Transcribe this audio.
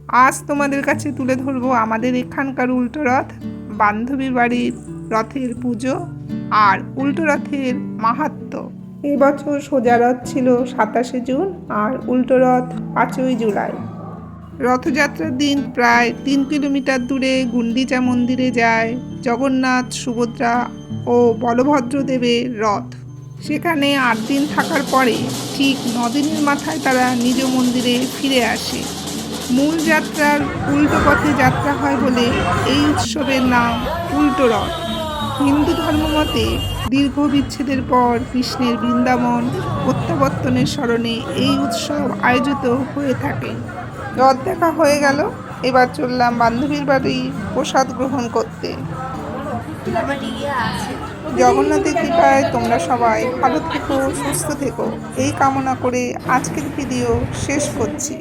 আজ তোমাদের কাছে তুলে ধরবো আমাদের এখানকার উল্টো রথ, বান্ধবীর বাড়ির রথের পুজো আর উল্টো রথের মাহাত্ম্য। এবছর সোজা রথ ছিল 27শে জুন আর উল্টো রথ 5ই জুলাই। রথযাত্রার দিন প্রায় 3 কিলোমিটার দূরে গুন্ডিচা মন্দিরে যায় জগন্নাথ, সুভদ্রা ও বলভদ্রদেবের রথ। সেখানে 8 দিন থাকার পরে ঠিক 9 দিনের মাথায় তারা নিজ মন্দিরে ফিরে আসে। মূল যাত্রার উল্টো পথে যাত্রা হয় বলে এই উৎসবের নাম উল্টো রথ। হিন্দু ধর্মমতে দীর্ঘ বিচ্ছেদের পর কৃষ্ণের বৃন্দাবন প্রত্যাবর্তনের স্মরণে এই উৎসব আয়োজিত হয়ে থাকে। রথ দেখা হয়ে গেল, এবার চললাম বান্ধবীর বাড়ি প্রসাদ গ্রহণ করতে। জগন্নাথের কৃপায় তোমরা সবাই ভালো থেকো, সুস্থ থেকো এই কামনা করে আজকের ভিডিও শেষ করছি।